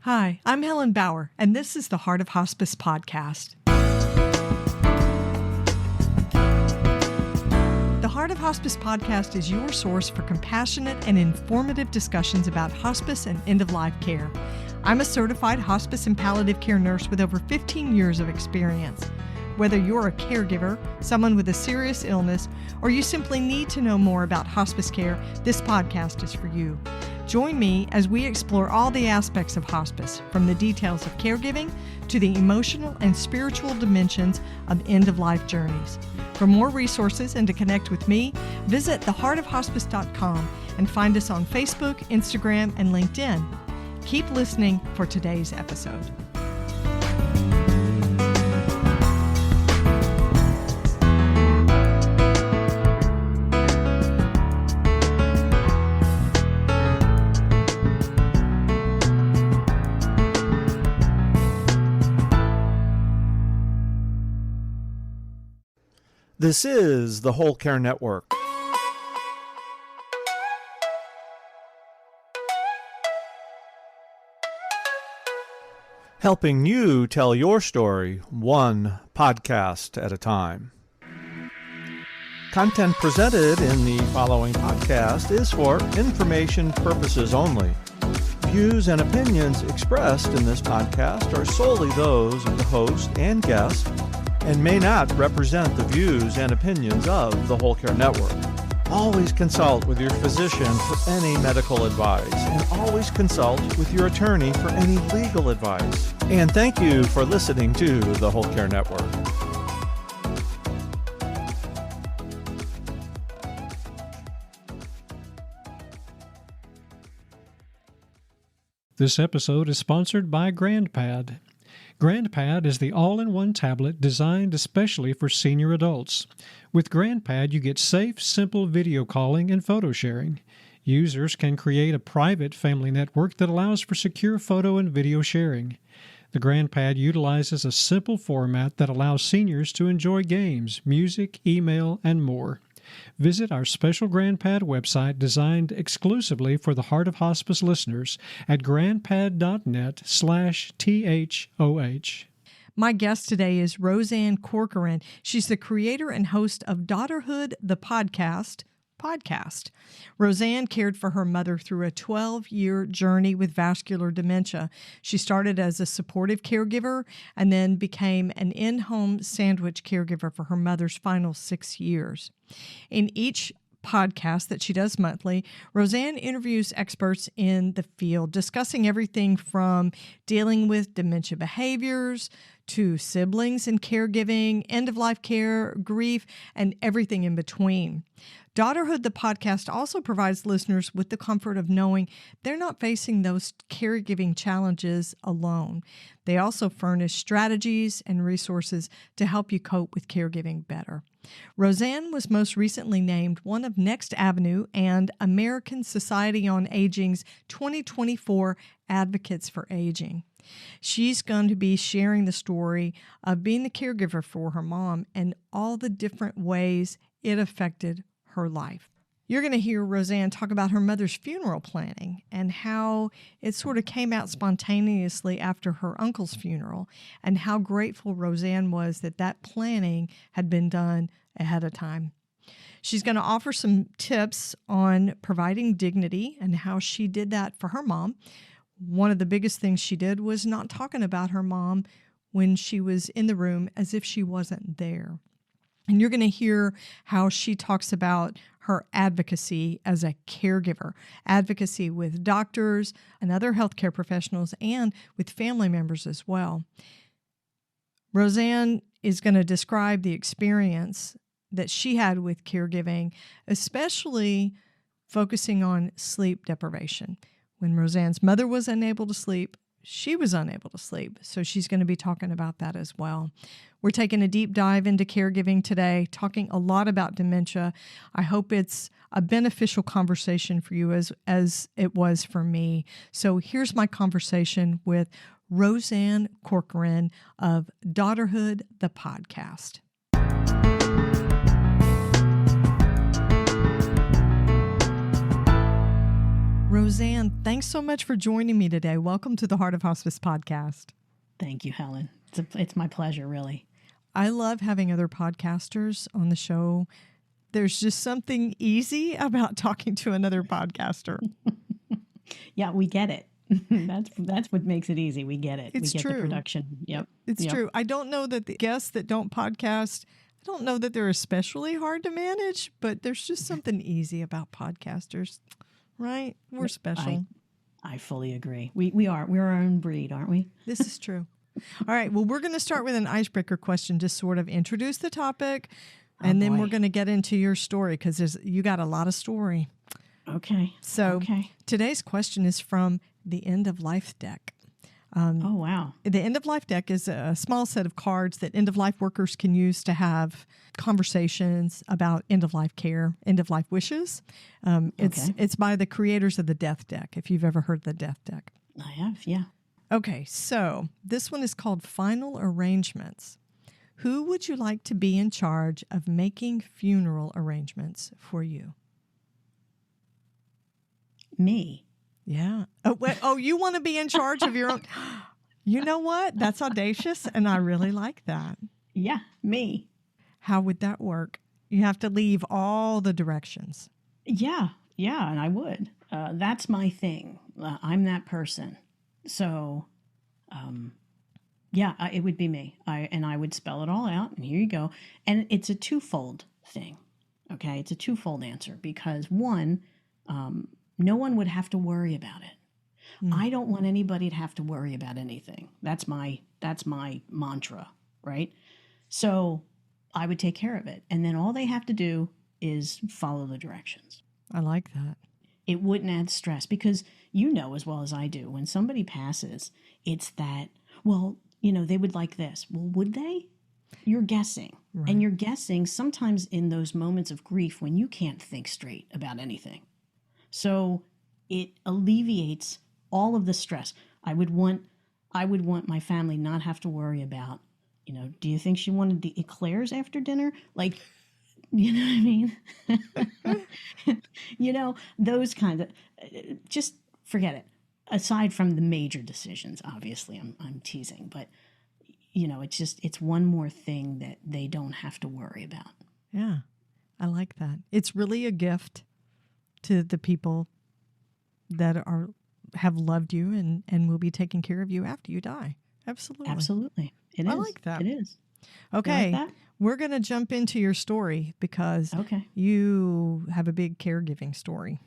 Hi, I'm Helen Bauer, and this is the Heart of Hospice Podcast. The Heart of Hospice Podcast is your source for compassionate and informative discussions about hospice and end-of-life care. I'm a certified hospice and palliative care nurse with over 15 years of experience. Whether you're a caregiver, someone with a serious illness, or you simply need to know more about hospice care, this podcast is for you. Join me as we explore all the aspects of hospice, from the details of caregiving to the emotional and spiritual dimensions of end-of-life journeys. For more resources and to connect with me, visit theheartofhospice.com and find us on Facebook, Instagram, and LinkedIn. Keep listening for today's episode. This is the Whole Care Network. Helping you tell your story one podcast at a time. Content presented in the following podcast is for information purposes only. Views and opinions expressed in this podcast are solely those of the host and guest and may not represent the views and opinions of the Whole Care Network. Always consult with your physician for any medical advice, and always consult with your attorney for any legal advice. And thank you for listening to the Whole Care Network. This episode is sponsored by GrandPad. GrandPad is the all-in-one tablet designed especially for senior adults. With GrandPad, you get safe, simple video calling and photo sharing. Users can create a private family network that allows for secure photo and video sharing. The GrandPad utilizes a simple format that allows seniors to enjoy games, music, email, and more. Visit our special GrandPad website designed exclusively for the Heart of Hospice listeners at grandpad.net/THOH. My guest today is Rosanne Corcoran. She's the creator and host of Daughterhood the Podcast. Rosanne cared for her mother through a 12-year journey with vascular dementia. She started as a supportive caregiver and then became an in-home sandwich caregiver for her mother's final 6 years. In each podcast that she does monthly, Rosanne interviews experts in the field, discussing everything from dealing with dementia behaviors to siblings and caregiving, end-of-life care, grief, and everything in between. Daughterhood the Podcast also provides listeners with the comfort of knowing they're not facing those caregiving challenges alone. They also furnish strategies and resources to help you cope with caregiving better. Rosanne was most recently named one of Next Avenue and American Society on Aging's 2024 Advocates for Aging. She's going to be sharing the story of being the caregiver for her mom and all the different ways it affected her life. You're going to hear Rosanne talk about her mother's funeral planning and how it sort of came out spontaneously after her uncle's funeral, and how grateful Rosanne was that that planning had been done ahead of time. She's going to offer some tips on providing dignity and how she did that for her mom. One of the biggest things she did was not talking about her mom when she was in the room as if she wasn't there. And you're going to hear how she talks about her advocacy as a caregiver, advocacy with doctors and other healthcare professionals and with family members as well. Rosanne is going to describe the experience that she had with caregiving, especially focusing on sleep deprivation. When Rosanne's mother was unable to sleep, she was unable to sleep. So she's going to be talking about that as well. We're taking a deep dive into caregiving today, talking a lot about dementia. I hope it's a beneficial conversation for you as it was for me. So here's my conversation with Rosanne Corcoran of Daughterhood the Podcast. Rosanne, thanks so much for joining me today. Welcome to the Heart of Hospice podcast. Thank you, Helen. It's my pleasure, really. I love having other podcasters on the show. There's just something easy about talking to another podcaster. Yeah, we get it. That's what makes it easy. We get it. It's we get true. the production. Yep. It's Yep. true. I don't know that the guests that don't podcast, I don't know that they're especially hard to manage, but there's just something easy about podcasters, right? We're special. I fully agree. We are. We're our own breed, aren't we? This is true. All right. Well, we're going to start with an icebreaker question, just sort of introduce the topic, and then we're going to get into your story because you got a lot of story. Okay. So today's question is from the End of Life deck. Oh, wow. The End of Life deck is a small set of cards that end of life workers can use to have conversations about end of life care, end of life wishes. It's by the creators of the Death deck, if you've ever heard the Death deck. I have, yeah. Okay, so this one is called Final Arrangements. Who would you like to be in charge of making funeral arrangements for you? Me. Yeah. Oh, you want to be in charge of your own? You know what? That's audacious, and I really like that. Yeah, me. How would that work? You have to leave all the directions. Yeah, and I would. That's my thing. I'm that person. So, it would be me. I would spell it all out, and here you go. And it's a twofold thing, okay? It's a twofold answer because one, no one would have to worry about it. I don't want anybody to have to worry about anything. That's my mantra, right? So I would take care of it. And then all they have to do is follow the directions. I like that. It wouldn't add stress because you know as well as I do, when somebody passes, it's that, well, they would like this. Well, would they? You're guessing. Right. And you're guessing sometimes in those moments of grief when you can't think straight about anything. So it alleviates all of the stress. I would want my family not have to worry about, do you think she wanted the eclairs after dinner? Like, you know what I mean? Those kind of, just forget it. Aside from the major decisions, obviously, I'm teasing, but it's one more thing that they don't have to worry about. Yeah, I like that. It's really a gift to the people that have loved you and will be taking care of you after you die. Absolutely. Absolutely. It is. I like that. It is. Okay. You like that? We're going to jump into your story because you have a big caregiving story.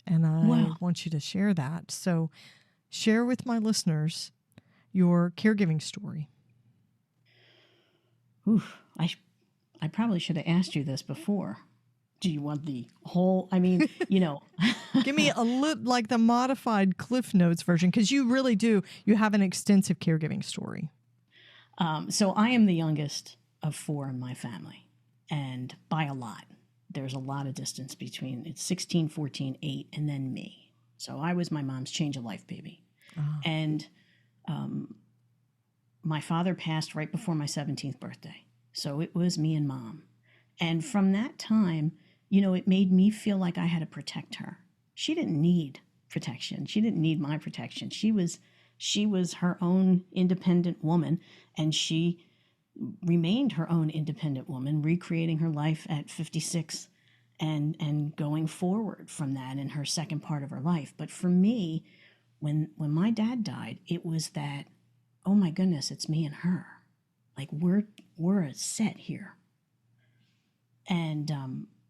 And I want you to share that. So share with my listeners your caregiving story. Oof. I probably should have asked you this before. Do you want the whole, Give me like the modified Cliff Notes version, because you really do. You have an extensive caregiving story. So I am the youngest of four in my family, and by a lot. There's a lot of distance between, it's 16, 14, 8, and then me. So I was my mom's change of life baby. Oh. And my father passed right before my 17th birthday. So it was me and mom. And from that time, it made me feel like I had to protect her. She didn't need protection. She didn't need my protection. She was her own independent woman, and she remained her own independent woman, recreating her life at 56 and going forward from that in her second part of her life. But for me, when my dad died, it was that, oh my goodness, it's me and her. Like we're a set here. And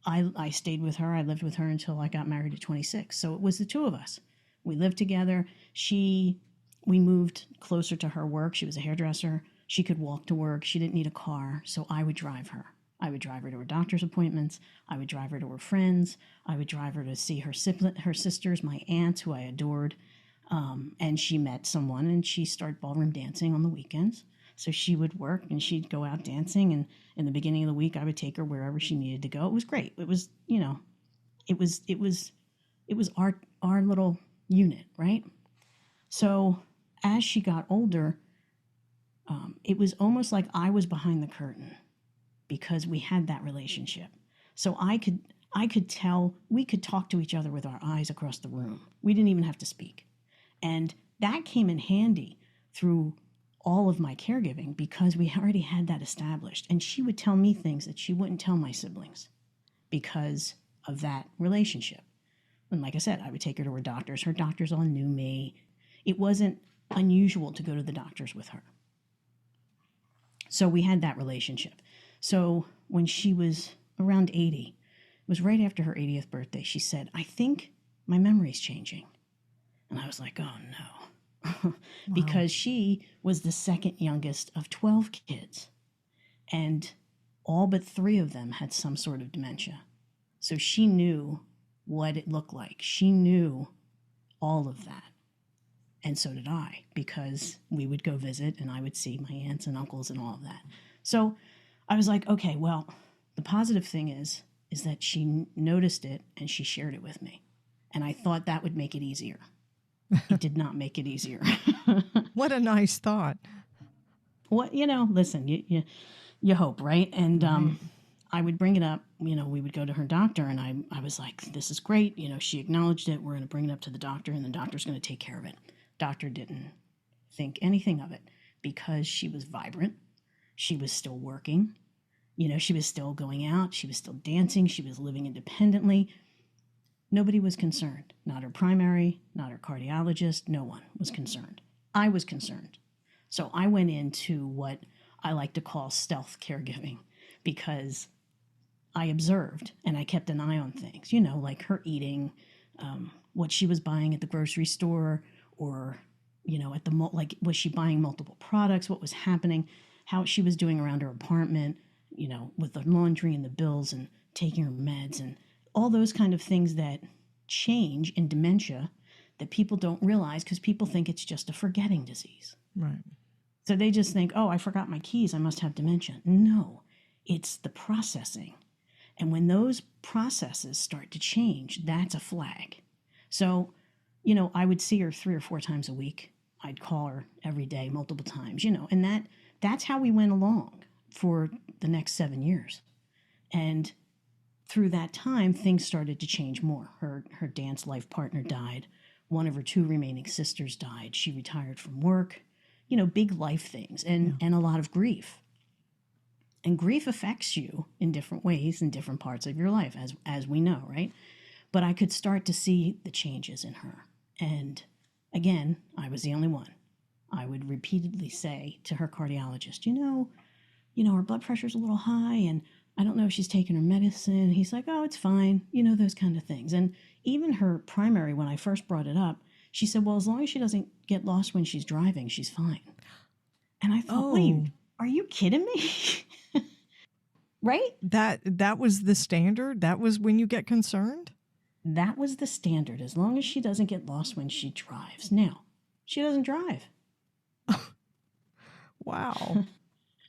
I stayed with her. I lived with her until I got married at 26. So it was the two of us. We lived together. We moved closer to her work. She was a hairdresser. She could walk to work. She didn't need a car, so I would drive her. I would drive her to her doctor's appointments. I would drive her to her friends. I would drive her to see her sisters, my aunts, who I adored. And she met someone, and she started ballroom dancing on the weekends. So she would work, and she'd go out dancing. And in the beginning of the week, I would take her wherever she needed to go. It was great. It was, it was our little unit, right? So as she got older, it was almost like I was behind the curtain because we had that relationship. So I I could tell, we could talk to each other with our eyes across the room. We didn't even have to speak. And that came in handy through all of my caregiving because we already had that established. And she would tell me things that she wouldn't tell my siblings because of that relationship. And like I said, I would take her to her doctors. Her doctors all knew me. It wasn't unusual to go to the doctors with her. So we had that relationship. So when she was around 80, it was right after her 80th birthday, she said, I think my memory's changing. And I was like, oh no. Because she was the second youngest of 12 kids. And all but 3 of them had some sort of dementia. So she knew what it looked like. She knew all of that. And so did I, because we would go visit and I would see my aunts and uncles and all of that. So I was like, okay, well, the positive thing is that she noticed it and she shared it with me. And I thought that would make it easier. It did not make it easier. What a nice thought. What, listen, you hope, right? And I would bring it up, we would go to her doctor and I was like, this is great. She acknowledged it. We're going to bring it up to the doctor and the doctor's going to take care of it. Doctor didn't think anything of it because she was vibrant. She was still working. She was still going out. She was still dancing. She was living independently. Nobody was concerned. Not her primary, not her cardiologist. No one was concerned. I was concerned. So I went into what I like to call stealth caregiving because I observed and I kept an eye on things, like her eating, what she was buying at the grocery store or, at the was she buying multiple products, what was happening, how she was doing around her apartment, with the laundry and the bills and taking her meds and all those kind of things that change in dementia that people don't realize because people think it's just a forgetting disease. Right. So they just think, oh, I forgot my keys, I must have dementia. No, it's the processing. And when those processes start to change, that's a flag. So, I would see her 3 or 4 times a week. I'd call her every day, multiple times, and that's how we went along for the next 7 years. And through that time, things started to change more. Her dance life partner died. One of her 2 remaining sisters died. She retired from work. Big life things and a lot of grief. And grief affects you in different ways in different parts of your life, as we know, right? But I could start to see the changes in her. And again, I was the only one. I would repeatedly say to her cardiologist, her blood pressure's a little high and I don't know if she's taking her medicine. He's like, oh, it's fine. Those kind of things. And even her primary, when I first brought it up, she said, well, as long as she doesn't get lost when she's driving, she's fine. And I thought, wait, are you kidding me? Right? That was the standard? That was when you get concerned? That was the standard, as long as she doesn't get lost when she drives. Now, she doesn't drive. Wow.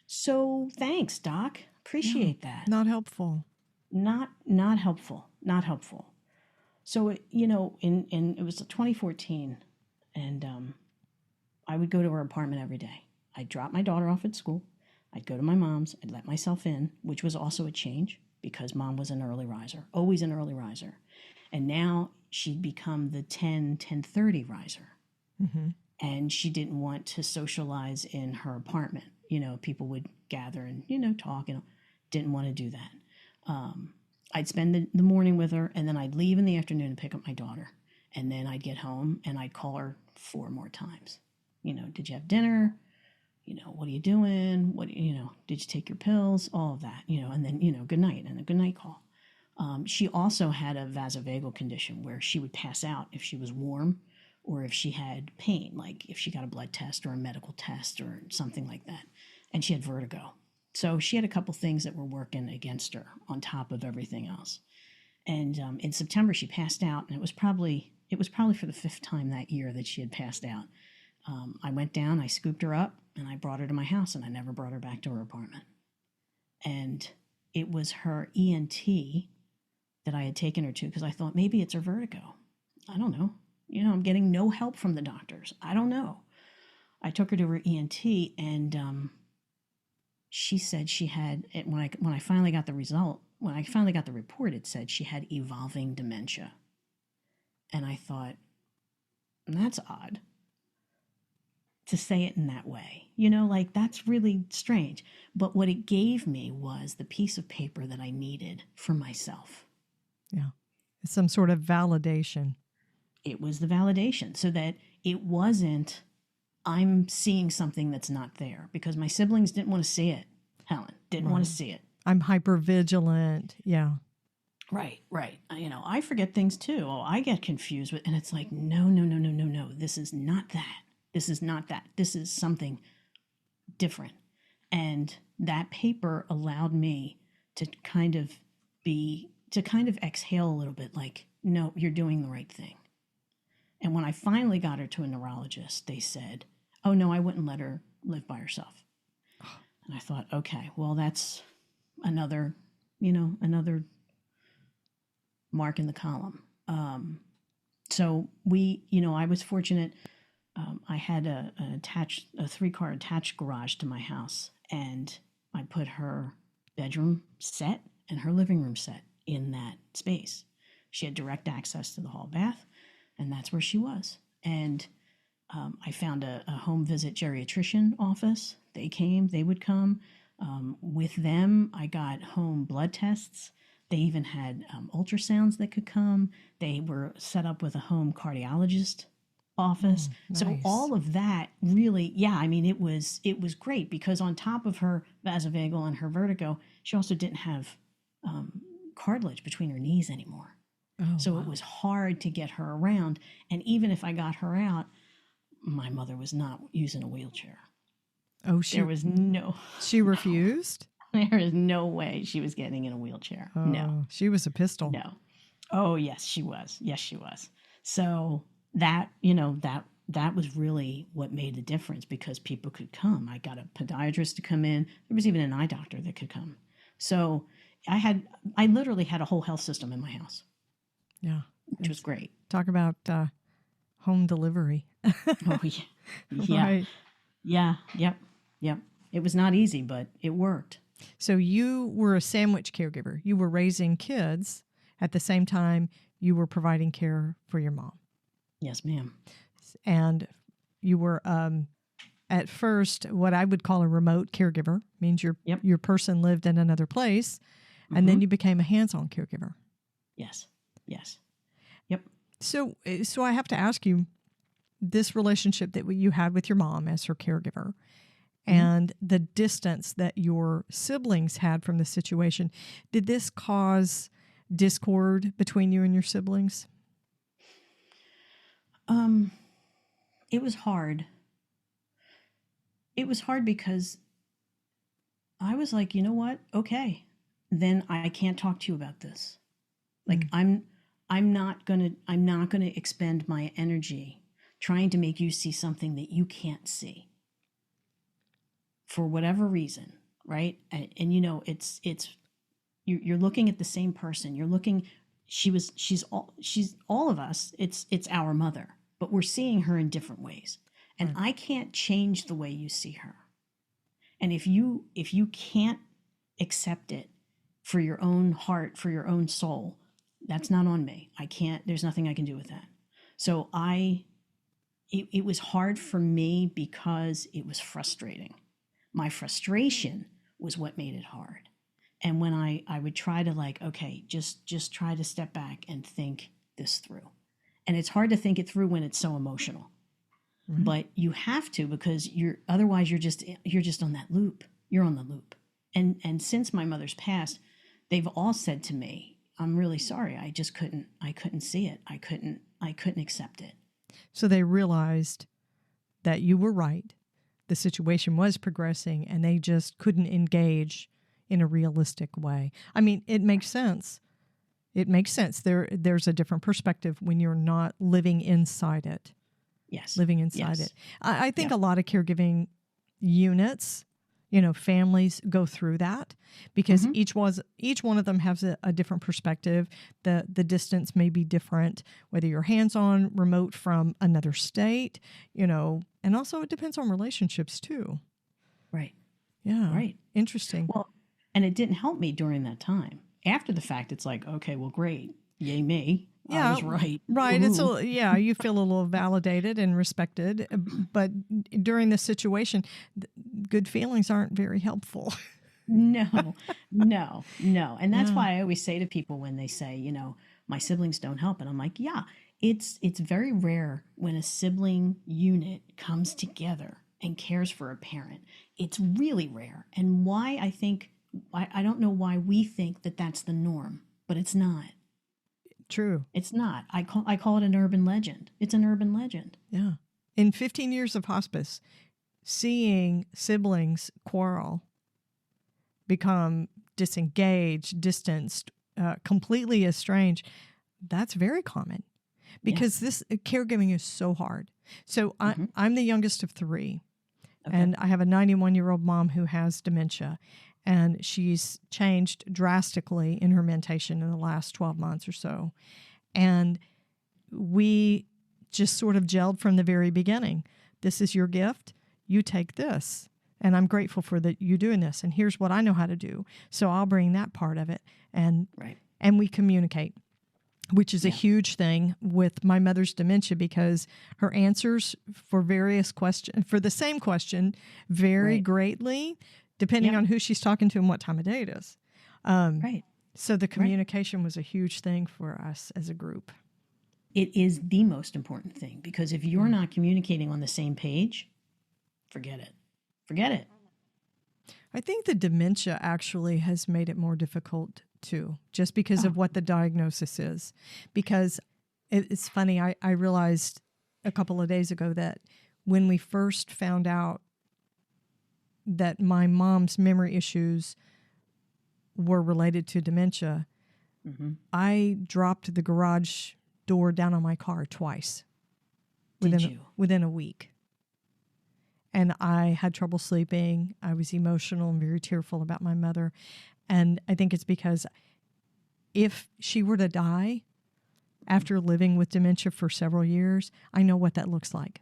So thanks, Doc. Appreciate that. Not helpful. Not helpful. Not helpful. So, in it was 2014, and I would go to her apartment every day. I'd drop my daughter off at school. I'd go to my mom's. I'd let myself in, which was also a change because mom was an early riser, always an early riser. And now she'd become the 10:30 riser. Mm-hmm. And she didn't want to socialize in her apartment. People would gather and, talk, didn't want to do that. I'd spend the morning with her, and then I'd leave in the afternoon and pick up my daughter. And then I'd get home, and I'd call her 4 more times. Did you have dinner? What are you doing? Did you take your pills? All of that, and then, good night, and a good night call. She also had a vasovagal condition where she would pass out if she was warm or if she had pain, like if she got a blood test or a medical test or something like that. And she had vertigo. So she had a couple things that were working against her on top of everything else. And in September, she passed out, and it was probably for the 5th time that year that she had passed out. I went down, I scooped her up, and I brought her to my house, and I never brought her back to her apartment. And it was her ENT that I had taken her to because I thought maybe it's her vertigo. I don't know. I'm getting no help from the doctors. I don't know. I took her to her ENT, and she said she had, when I finally got the report, it said she had evolving dementia. And I thought, that's odd to say it in that way. Like, that's really strange. But what it gave me was the piece of paper that I needed for myself. Yeah. It's some sort of validation. It was the validation, so that it wasn't, I'm seeing something that's not there, because my siblings didn't want to see it. Helen didn't want to see it. I'm hypervigilant. Yeah. Right. I forget things too. Oh, I get confused with, and it's like, no. This is not that. This is not that. This is something different. And that paper allowed me to kind of exhale a little bit, like, no, you're doing the right thing. And when I finally got her to a neurologist, they said, oh, no, I wouldn't let her live by herself. And I thought, okay, well, that's another mark in the column. So I was fortunate. I had a 3-car attached garage to my house, and I put her bedroom set and her living room set in that space. She had direct access to the hall bath, and that's where she was. And I found a home visit geriatrician office. They would come. With them, I got home blood tests. They even had ultrasounds that could come. They were set up with a home cardiologist office. Nice. So all of that really, it was great, because on top of her vasovagal and her vertigo, she also didn't have cartilage between her knees anymore. Oh, so wow. It was hard to get her around. And even if I got her out, my mother was not using a wheelchair. Oh, there was no. She refused? There is no way she was getting in a wheelchair. Oh, no. She was a pistol. No. Oh, yes, she was. Yes, she was. So that was really what made the difference, because people could come. I got a podiatrist to come in. There was even an eye doctor that could come. So I literally had a whole health system in my house. Yeah. Which was great. Talk about home delivery. Oh, yeah. Yeah. Right. Yeah. Yep. It was not easy, but it worked. So you were a sandwich caregiver. You were raising kids at the same time you were providing care for your mom. Yes, ma'am. And you were at first what I would call a remote caregiver. Means your person lived in another place, and then you became a hands-on caregiver. Yes. Yep. So I have to ask you, this relationship that you had with your mom as her caregiver, and the distance that your siblings had from the situation, did this cause discord between you and your siblings? It was hard. It was hard because I was like, you know what? Okay, then I can't talk to you about this. Like, I'm not gonna expend my energy trying to make you see something that you can't see for whatever reason, right? And it's you're looking at the same person. You're looking. She's all of us. It's our mother, but we're seeing her in different ways, and I can't change the way you see her. And if you can't accept it for your own heart, for your own soul, that's not on me. I can't. There's nothing I can do with that. So it was hard for me because it was frustrating. My frustration was what made it hard. And when I would try to, like, okay, just try to step back and think this through. And it's hard to think it through when it's so emotional. Mm-hmm. But you have to, because otherwise you're just on that loop. You're on the loop. And since my mother's passed, they've all said to me, I'm really sorry. I couldn't see it. I couldn't accept it. So they realized that you were right. The situation was progressing, and they just couldn't engage in a realistic way. I mean, it makes sense. It makes sense. There's a different perspective when you're not living inside it. Yes. Living inside it. I think a lot of caregiving units, families go through that, because each one of them has a different perspective. The distance may be different, whether you're hands-on, remote from another state, and also it depends on relationships too. Right. Yeah. Right. Interesting. Well, and it didn't help me during that time. After the fact, it's like, okay, well, great. Yay me. Yeah, I was right. Right. Woo-hoo. You feel a little validated and respected, but during this situation, good feelings aren't very helpful. No. And that's Yeah. why I always say to people when they say, my siblings don't help. And I'm like, yeah, it's very rare when a sibling unit comes together and cares for a parent. It's really rare. And why I don't know why we think that that's the norm, but it's not. True. It's not. I call it an urban legend. It's an urban legend. Yeah. In 15 years of hospice, seeing siblings quarrel, become disengaged, distanced, completely estranged, that's very common because this caregiving is so hard. So I'm the youngest of three, and I have a 91-year-old mom who has dementia, and she's changed drastically in her mentation in the last 12 months or so. And we just sort of gelled from the very beginning. This is your gift. You take this. And I'm grateful for you doing this. And here's what I know how to do. So I'll bring that part of it. And we communicate, which is a huge thing with my mother's dementia because her answers for various questions, for the same question, vary greatly depending on who she's talking to and what time of day it is. So the communication was a huge thing for us as a group. It is the most important thing because if you're not communicating on the same page, forget it. Forget it. I think the dementia actually has made it more difficult too, just because of what the diagnosis is. Because it's funny, I realized a couple of days ago that when we first found out that my mom's memory issues were related to dementia, I dropped the garage door down on my car twice within a week. And I had trouble sleeping. I was emotional and very tearful about my mother. And I think it's because if she were to die after living with dementia for several years, I know what that looks like.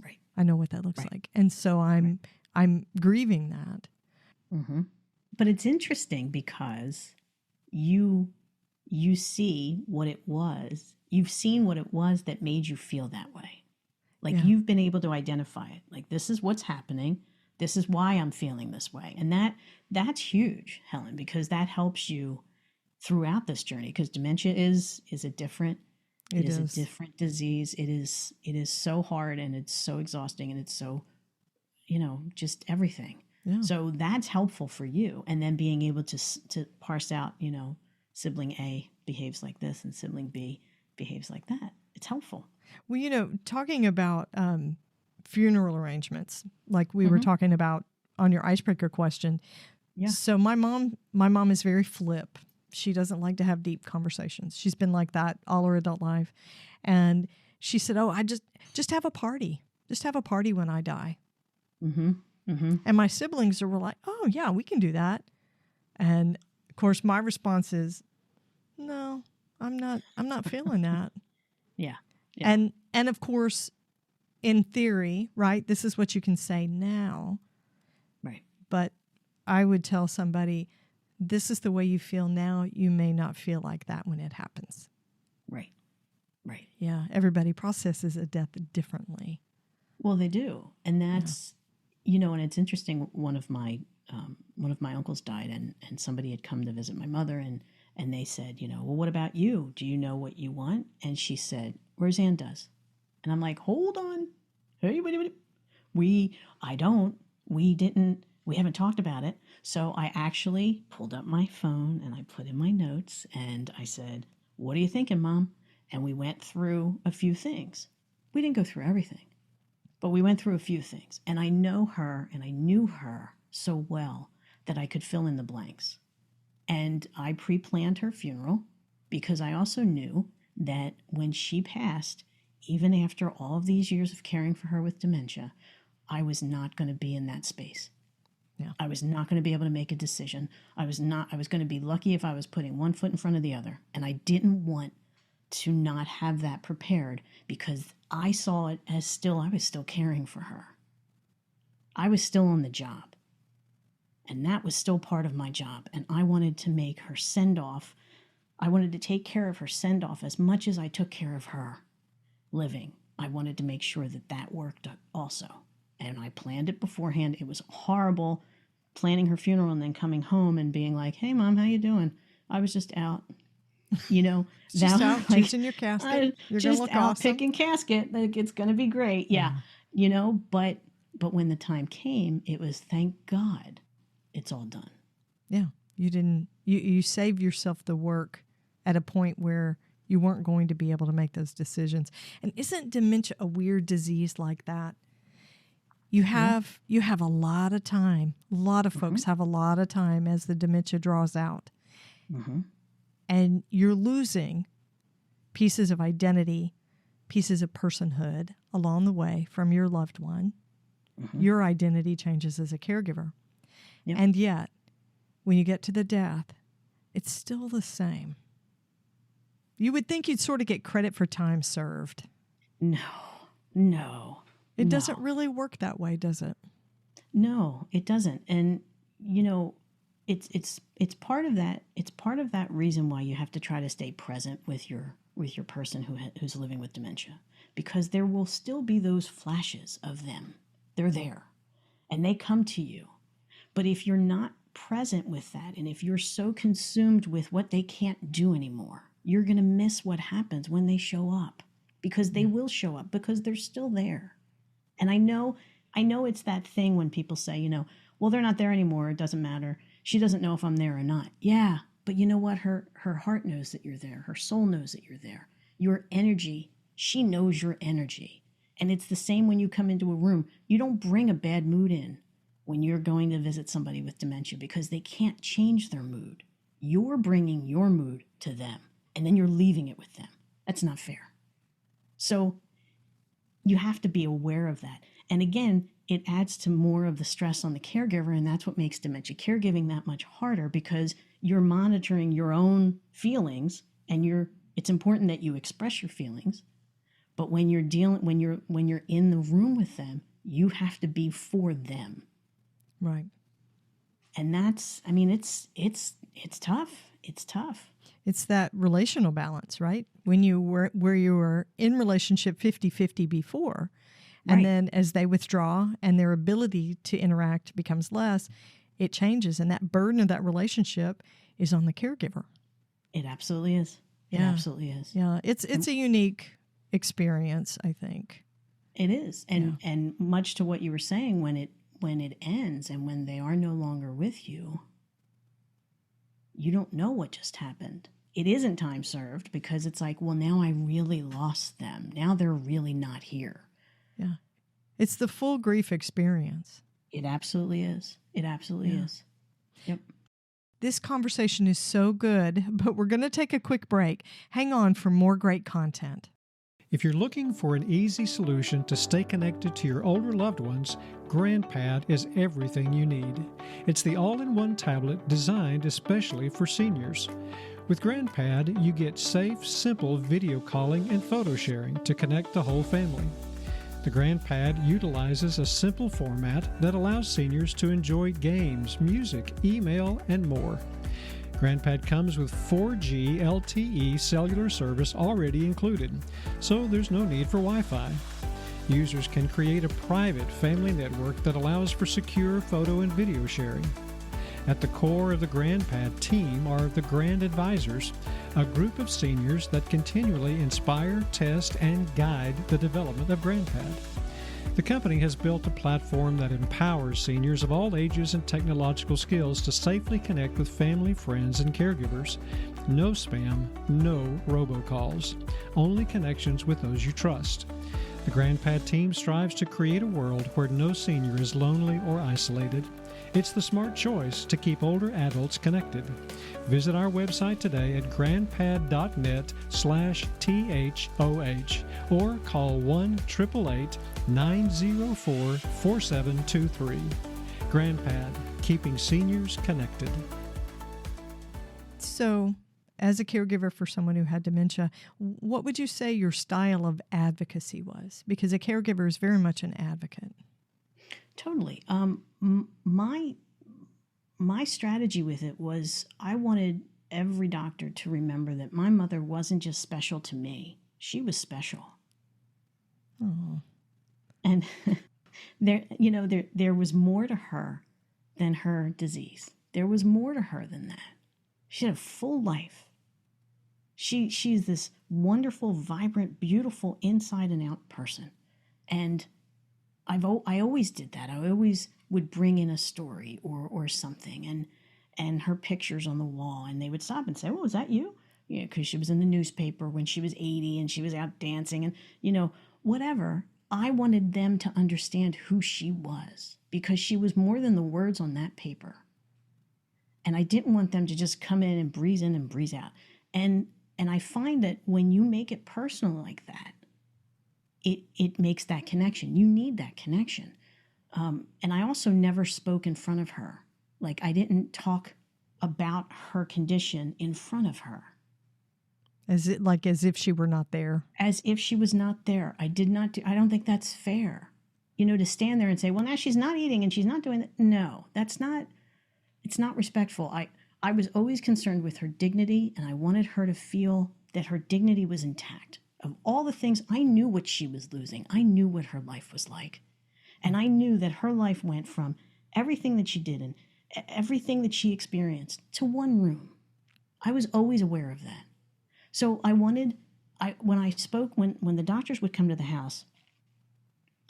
Right. I know what that looks like. And so I'm grieving that. But it's interesting because you see what it was. You've seen what it was that made you feel that way. Like you've been able to identify it. Like this is what's happening. This is why I'm feeling this way. And that's huge, Helen, because that helps you throughout this journey because dementia is a different a different disease. It is so hard and it's so exhausting and it's so just everything. Yeah. So that's helpful for you. And then being able to parse out, sibling A behaves like this and sibling B behaves like that. It's helpful. Well, talking about funeral arrangements, like we were talking about on your icebreaker question. Yeah. So my mom is very flip. She doesn't like to have deep conversations. She's been like that all her adult life. And she said, I just have a party. Just have a party when I die. And my siblings were like, oh, yeah, we can do that. And, of course, my response is, no, I'm not feeling that. Yeah. And, of course, in theory, right, this is what you can say now. Right. But I would tell somebody, this is the way you feel now. You may not feel like that when it happens. Right. Yeah. Everybody processes a death differently. Well, they do. And that's, and it's interesting. One of my uncles died and somebody had come to visit my mother and they said, well, what about you? Do you know what you want? And she said, Rosanne does. And I'm like, hold on. Hey, I don't. We haven't talked about it. So I actually pulled up my phone and I put in my notes and I said, what are you thinking, Mom? And we went through a few things. We didn't go through everything, but we went through a few things. And I know her and I knew her so well that I could fill in the blanks. And I pre-planned her funeral because I also knew that when she passed, even after all of these years of caring for her with dementia, I was not going to be in that space. Yeah. I was not going to be able to make a decision. I was going to be lucky if I was putting one foot in front of the other. And I didn't want to not have that prepared because I saw it as I was still caring for her. I was still on the job. And that was still part of my job. And I wanted to make her send-off. I wanted to take care of her send-off as much as I took care of her living. I wanted to make sure that that worked also. And I planned it beforehand. It was horrible planning her funeral and then coming home and being like, hey, Mom, how you doing? I was just out. You know, just out choosing your casket. You're just gonna look out awesome. picking casket. Like, it's going to be great. Yeah. You know, but when the time came, it was, thank God it's all done. Yeah. You saved yourself the work at a point where you weren't going to be able to make those decisions. And isn't dementia a weird disease like that? You have a lot of time. A lot of folks have a lot of time as the dementia draws out. Mm-hmm. And you're losing pieces of identity, pieces of personhood along the way from your loved one. Mm-hmm. Your identity changes as a caregiver. Yep. And yet, when you get to the death, it's still the same. You would think you'd sort of get credit for time served. No. It doesn't really work that way, does it? No, it doesn't. And, you know, it's part of that. It's part of that reason why you have to try to stay present with your person who's living with dementia, because there will still be those flashes of them. They're there, and they come to you. But if you're not present with that, and if you're so consumed with what they can't do anymore, you're going to miss what happens when they show up, because they will show up because they're still there. And I know it's that thing when people say, you know, well, they're not there anymore. It doesn't matter. She doesn't know if I'm there or not. Yeah, but you know what? Her heart knows that you're there. Her soul knows that you're there. Your energy, she knows your energy. And it's the same when you come into a room. You don't bring a bad mood in when you're going to visit somebody with dementia, because they can't change their mood. You're bringing your mood to them, and then you're leaving it with them. That's not fair. So you have to be aware of that. And again, it adds to more of the stress on the caregiver, and that's what makes dementia caregiving that much harder, because you're monitoring your own feelings, and it's important that you express your feelings. But when you're in the room with them, you have to be for them. Right. And that's, I mean, it's tough. It's tough. It's that relational balance, right? When you were in relationship 50-50 before, and then as they withdraw and their ability to interact becomes less, it changes. And that burden of that relationship is on the caregiver. It absolutely is. It absolutely is. Yeah. It's a unique experience, I think. It is. And much to what you were saying, when it ends and when they are no longer with you, you don't know what just happened. It isn't time served, because it's like, well, now I really lost them. Now they're really not here. Yeah. It's the full grief experience. It absolutely is. It absolutely is. Yep. This conversation is so good, but we're going to take a quick break. Hang on for more great content. If you're looking for an easy solution to stay connected to your older loved ones, GrandPad is everything you need. It's the all-in-one tablet designed especially for seniors. With GrandPad, you get safe, simple video calling and photo sharing to connect the whole family. The GrandPad utilizes a simple format that allows seniors to enjoy games, music, email, and more. GrandPad comes with 4G LTE cellular service already included, so there's no need for Wi-Fi. Users can create a private family network that allows for secure photo and video sharing. At the core of the GrandPad team are the Grand Advisors, a group of seniors that continually inspire, test, and guide the development of GrandPad. The company has built a platform that empowers seniors of all ages and technological skills to safely connect with family, friends, and caregivers. No spam, no robocalls, only connections with those you trust. The GrandPad team strives to create a world where no senior is lonely or isolated. It's the smart choice to keep older adults connected. Visit our website today at grandpad.net/THOH or call 1-888-904-4723. GrandPad, keeping seniors connected. So, as a caregiver for someone who had dementia, what would you say your style of advocacy was? Because a caregiver is very much an advocate. Totally. my strategy with it was I wanted every doctor to remember that my mother wasn't just special to me. She was special. Oh. And there was more to her than her disease. There was more to her than that. She had a full life. She's this wonderful, vibrant, beautiful, inside and out person. And I always did that. I always would bring in a story or something and her pictures on the wall. And they would stop and say, "Oh, is that you?" Yeah, because she was in the newspaper when she was 80 and she was out dancing and, whatever. I wanted them to understand who she was because she was more than the words on that paper. And I didn't want them to just come in and breeze out. And I find that when you make it personal like that, it makes that connection. You need that connection. And I also never spoke in front of her. Like I didn't talk about her condition in front of her. As if she were not there. As if she was not there. I don't think that's fair. To stand there and say, well, now she's not eating and she's not doing that. No, it's not respectful. I was always concerned with her dignity, and I wanted her to feel that her dignity was intact. Of all the things, I knew what she was losing. I knew what her life was like. And I knew that her life went from everything that she did and everything that she experienced to one room. I was always aware of that. So when the doctors would come to the house,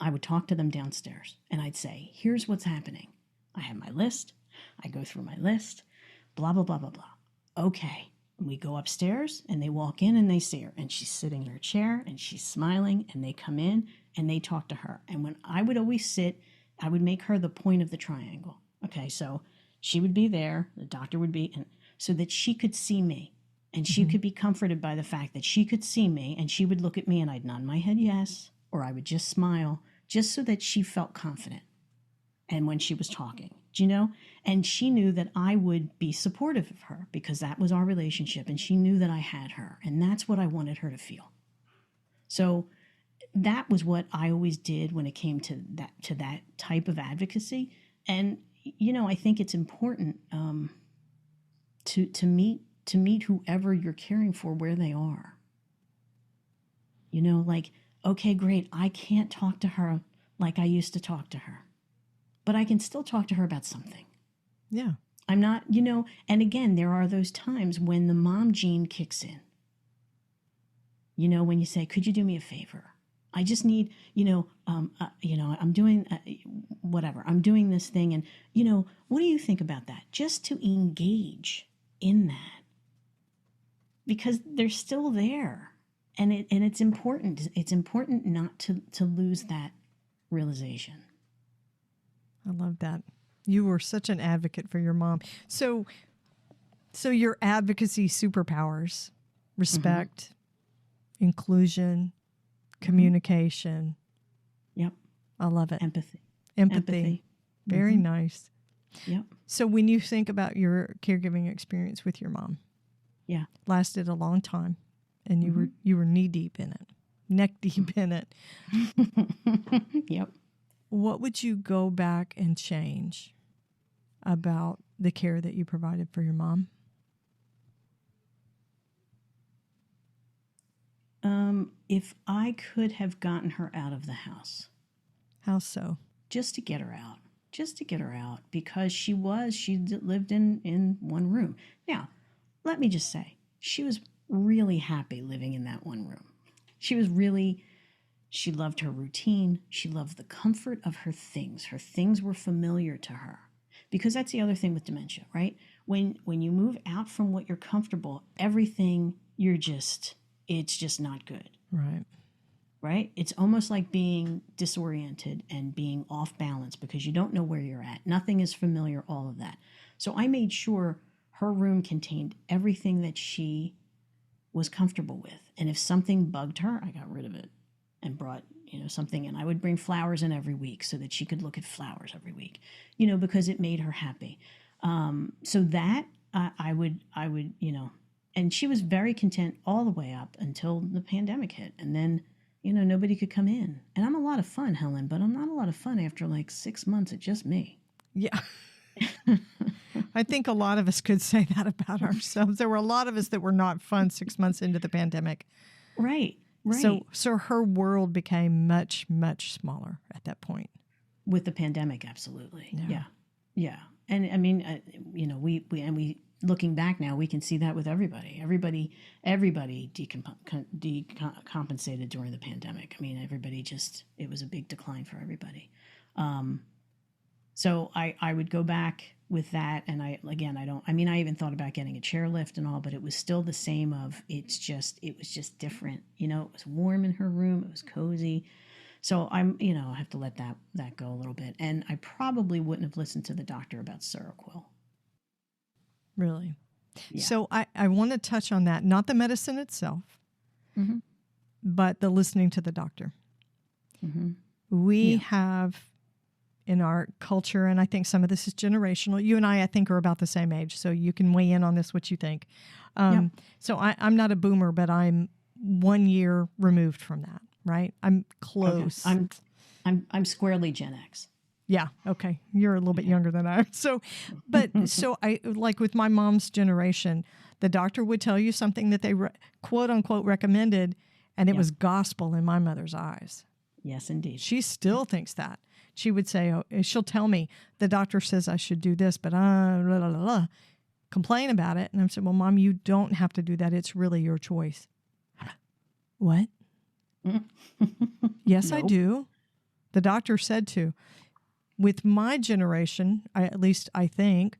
I would talk to them downstairs and I'd say, here's what's happening. I have my list. I go through my list, blah, blah, blah, blah, blah. Okay. And we go upstairs and they walk in and they see her and she's sitting in her chair and she's smiling and they come in and they talk to her. And when I would always sit, I would make her the point of the triangle. Okay. So she would be there, the doctor would be, and so that she could see me. And she could be comforted by the fact that she could see me and she would look at me and I'd nod my head yes, or I would just smile, just so that she felt confident. And when she was talking, and she knew that I would be supportive of her because that was our relationship. And she knew that I had her. And that's what I wanted her to feel. So that was what I always did when it came to that type of advocacy. And, I think it's important to meet whoever you're caring for where they are. Okay, great. I can't talk to her like I used to talk to her, but I can still talk to her about something. Yeah. I'm not, and again, there are those times when the mom gene kicks in. When you say, could you do me a favor? I just need, I'm doing whatever. I'm doing this thing. And, what do you think about that? Just to engage in that. Because they're still there. And it's important. It's important not to lose that realization. I love that. You were such an advocate for your mom. So your advocacy superpowers, respect, inclusion, communication. Yep. I love it. Empathy. Very nice. Yep. So when you think about your caregiving experience with your mom, yeah, lasted a long time, and you were knee deep in it, neck deep in it. Yep. What would you go back and change about the care that you provided for your mom? If I could have gotten her out of the house. How so? Just to get her out. Because she lived in one room. Now, let me just say, she was really happy living in that one room. She loved her routine. She loved the comfort of her things. Her things were familiar to her. Because that's the other thing with dementia, right? When you move out from what you're comfortable, everything it's just not good. Right. Right? It's almost like being disoriented and being off balance because you don't know where you're at. Nothing is familiar, all of that. So I made sure her room contained everything that she was comfortable with. And if something bugged her, I got rid of it and brought, something in. I would bring flowers in every week so that she could look at flowers every week, because it made her happy. So that I would, and she was very content all the way up until the pandemic hit. And then, nobody could come in. And I'm a lot of fun, Helen, but I'm not a lot of fun after like 6 months. It's just me. Yeah. I think a lot of us could say that about ourselves. There were a lot of us that were not fun 6 months into the pandemic. Right. So her world became much, much smaller at that point. With the pandemic, absolutely. Yeah. And I mean, we looking back now, we can see that with everybody. Everybody decompensated during the pandemic. I mean, it was a big decline for everybody. So I would go back with that. And I even thought about getting a chairlift and all, but it was still the same it was just different. It was warm in her room. It was cozy. So I have to let that go a little bit. And I probably wouldn't have listened to the doctor about Seroquel. Really? Yeah. So I want to touch on that, not the medicine itself, mm-hmm. but the listening to the doctor. Mm-hmm. We have in our culture, and I think some of this is generational. You and I think, are about the same age, so you can weigh in on this, what you think. So I'm not a boomer, but I'm 1 year removed from that. Right? I'm close. Okay. I'm squarely Gen X. Yeah. Okay. You're a little bit younger than I am. So I like with my mom's generation, the doctor would tell you something that they quote unquote recommended, and it was gospel in my mother's eyes. Yes, indeed. She still thinks that. She would say, she'll tell me, the doctor says I should do this, but complain about it. And I'm saying, well, Mom, you don't have to do that. It's really your choice. What? Yes, I do. The doctor said to. With my generation, at least I think,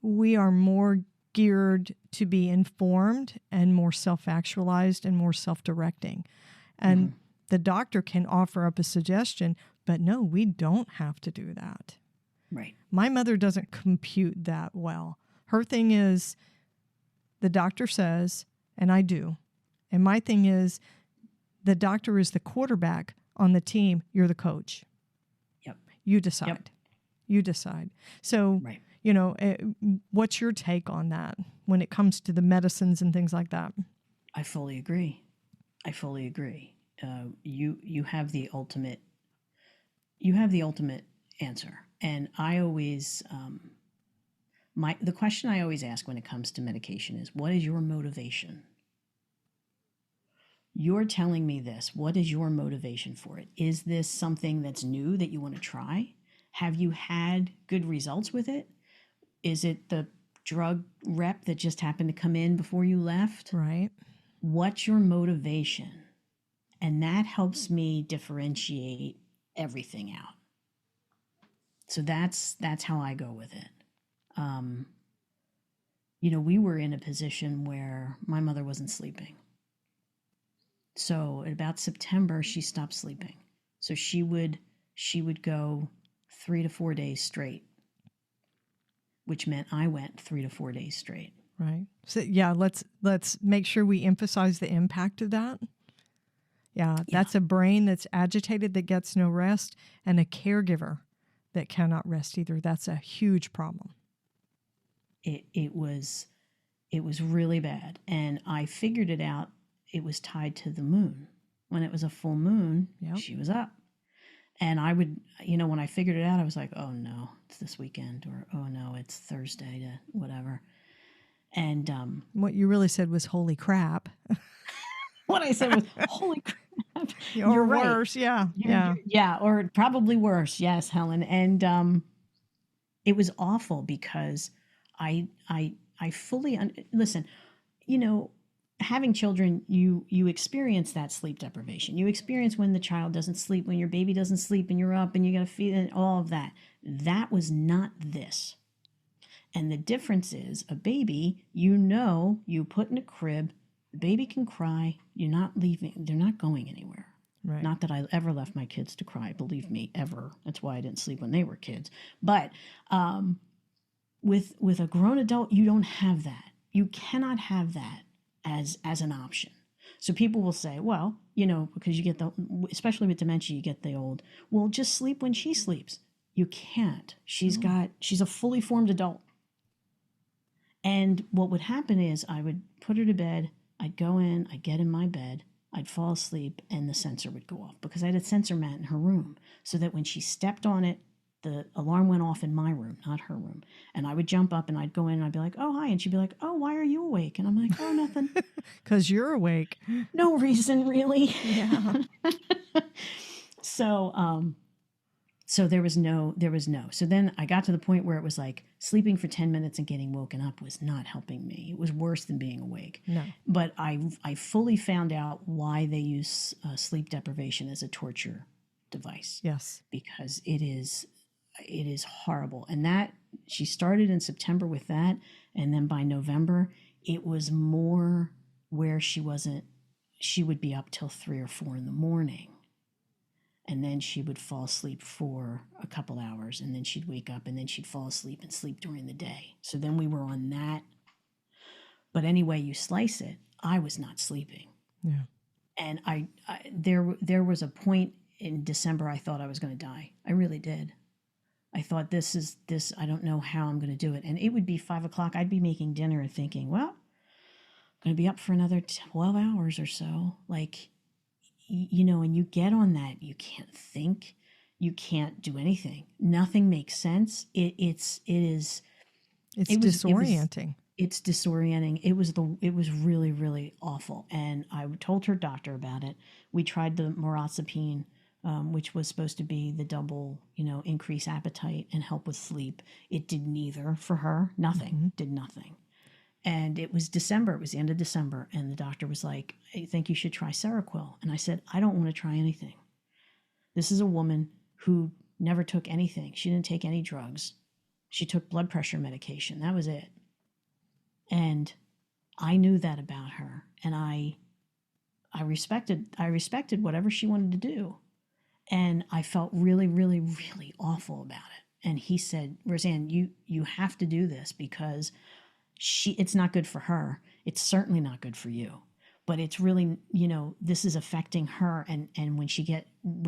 we are more geared to be informed and more self-actualized and more self-directing. And the doctor can offer up a suggestion, but no, we don't have to do that. Right. My mother doesn't compute that well. Her thing is, the doctor says, and I do. And my thing is, the doctor is the quarterback on the team. You're the coach. Yep. You decide. Yep. You decide. So, what's your take on that when it comes to the medicines and things like that? I fully agree. You have the ultimate. You have the ultimate answer, and I always the question I always ask when it comes to medication is, what is your motivation? You're telling me this. What is your motivation for it? Is this something that's new that you want to try? Have you had good results with it? Is it the drug rep that just happened to come in before you left? Right. What's your motivation? And that helps me differentiate everything out. So that's how I go with it. We were in a position where my mother wasn't sleeping. So at about September, she stopped sleeping. So she would go 3 to 4 days straight, which meant I went 3 to 4 days straight. Right. So let's make sure we emphasize the impact of that. Yeah, that's a brain that's agitated that gets no rest, and a caregiver that cannot rest either. That's a huge problem. It was really bad, and I figured it out. It was tied to the moon. When it was a full moon, she was up. And I would, when I figured it out, I was like, oh no, it's this weekend, or oh no, it's Thursday to whatever. And what you really said was, holy crap. What I said was, holy crap. Or worse, right. Yeah, or probably worse. Yes, Helen. And it was awful because I fully, listen, having children, you experience that sleep deprivation. You experience when the child doesn't sleep, when your baby doesn't sleep, and you're up and you got to feed it, all of that. That was not this. And the difference is, a baby, you put in a crib, the baby can cry, you're not leaving, they're not going anywhere. Right. Not that I ever left my kids to cry, believe me, ever. That's why I didn't sleep when they were kids. But with a grown adult, you don't have that. You cannot have that as an option. So people will say, well, because you get especially with dementia, you get the old, well, just sleep when she sleeps. You can't. She's a fully formed adult. And what would happen is, I would put her to bed, I'd go in, I'd get in my bed, I'd fall asleep, and the sensor would go off, because I had a sensor mat in her room, so that when she stepped on it, the alarm went off in my room, not her room. And I would jump up and I'd go in and I'd be like, oh, hi. And she'd be like, oh, why are you awake? And I'm like, oh, nothing. Because you're awake. No reason, really. Yeah. So there was no. So then I got to the point where it was like sleeping for 10 minutes and getting woken up was not helping me. It was worse than being awake. No. But I fully found out why they use sleep deprivation as a torture device. Yes. Because it is horrible. And that she started in September with that, and then by November it was more where she would be up till 3 or 4 in the morning. And then she would fall asleep for a couple hours, and then she'd wake up, and then she'd fall asleep and sleep during the day. So then we were on that. But any way you slice it, I was not sleeping. Yeah. And there was a point in December I thought I was going to die. I really did. I thought this, I don't know how I'm going to do it. And it would be 5 o'clock. I'd be making dinner and thinking, well, I'm going to be up for another 12 hours or so. Like, and you get on that, you can't think, you can't do anything. Nothing makes sense. It's disorienting. It's disorienting. It was really, really awful. And I told her doctor about it. We tried the morazepine, which was supposed to be the double, increase appetite and help with sleep. It did neither for her. Nothing. Did nothing. And it was December. It was the end of December. And the doctor was like, I think you should try Seroquel. And I said, I don't want to try anything. This is a woman who never took anything. She didn't take any drugs. She took blood pressure medication. That was it. And I knew that about her. And I respected whatever she wanted to do. And I felt really, really, really awful about it. And he said, Rosanne, you have to do this because it's not good for her. It's certainly not good for you, but it's really, this is affecting her. And when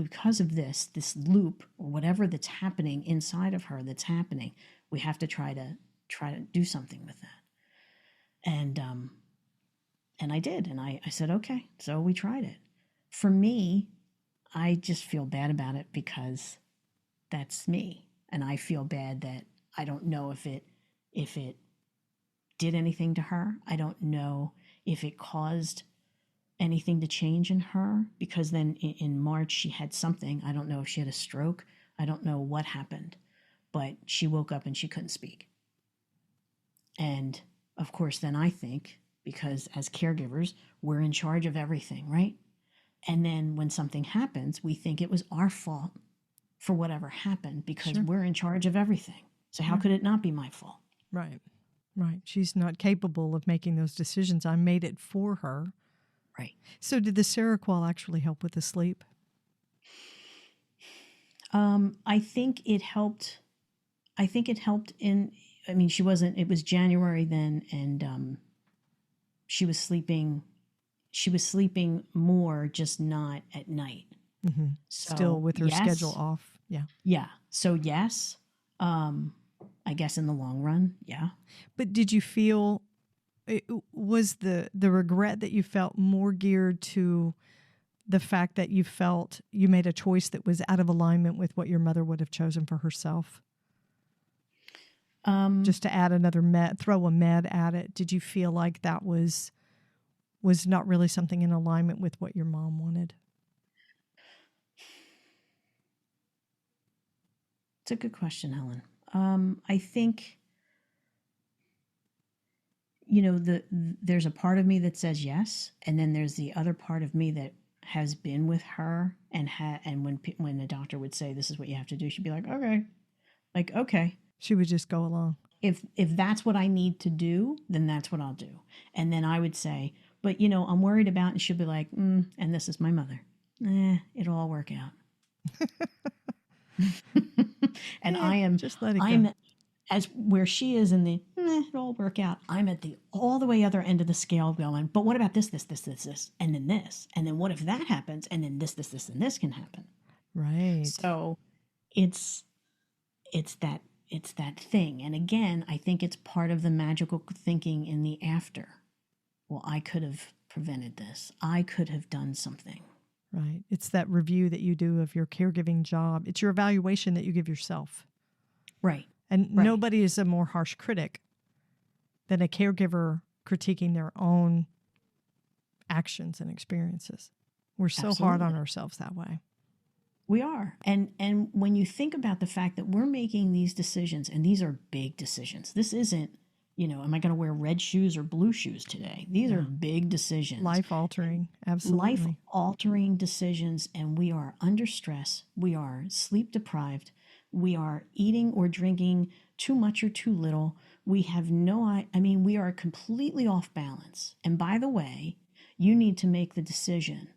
because of this loop or whatever that's happening inside of her that's happening, we have to try to do something with that. And I did. And I said, okay. So we tried it. For me, I just feel bad about it because that's me. And I feel bad that I don't know if it did anything to her. I don't know if it caused anything to change in her, because then in March she had something. I don't know if she had a stroke. I don't know what happened, but she woke up and she couldn't speak. And of course, then I think, because as caregivers, we're in charge of everything, right? And then when something happens, we think it was our fault for whatever happened because we're in charge of everything. So how could it not be my fault? Right. Right. She's not capable of making those decisions. I made it for her. Right. So did the Seroquel actually help with the sleep? I think it helped. It was January then, and she was sleeping more, just not at night. Mm-hmm. So, still with her schedule off. Yeah. Yeah. So yes. I guess in the long run, yeah. But did you feel, was the regret that you felt more geared to the fact that you felt you made a choice that was out of alignment with what your mother would have chosen for herself? Just to add another throw a med at it, did you feel like that was not really something in alignment with what your mom wanted? It's a good question, Helen. I think, there's a part of me that says yes, and then there's the other part of me that has been with her, and when the doctor would say, this is what you have to do, she'd be like, okay. She would just go along. If that's what I need to do, then that's what I'll do. And then I would say, but I'm worried about, and she'll be like, and this is my mother. It'll all work out. And I am just let it go. I'm as where she is in the it'll all work out. I'm at the all the way other end of the scale going, but what about this, and then this, and then what if that happens, and then this, and this can happen. Right. So it's that thing. And again, I think it's part of the magical thinking in the after. Well, I could have prevented this. I could have done something. Right. It's that review that you do of your caregiving job. It's your evaluation that you give yourself. Right. And nobody is a more harsh critic than a caregiver critiquing their own actions and experiences. We're so hard on ourselves that way. We are. And when you think about the fact that we're making these decisions, and these are big decisions. This isn't, am I going to wear red shoes or blue shoes today? These are big decisions. Life-altering. Absolutely. Life-altering decisions, and we are under stress. We are sleep-deprived. We are eating or drinking too much or too little. We have we are completely off balance. And by the way, you need to make the decision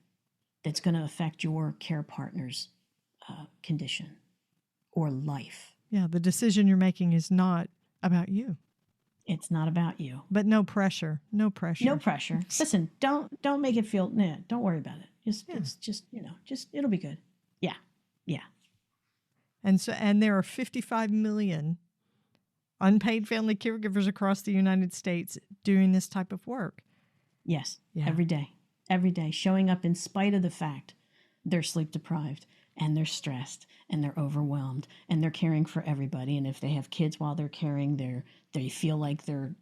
that's going to affect your care partner's condition or life. Yeah, the decision you're making is not about you. It's not about you. But no pressure. No pressure. No pressure. Listen, don't make it feel, don't worry about it. Just it'll be good. Yeah. Yeah. And there are 55 million unpaid family caregivers across the United States doing this type of work. Yes. Yeah. Every day, showing up in spite of the fact they're sleep deprived and they're stressed and they're overwhelmed and they're caring for everybody. And if they have kids while they're caring, they feel like they're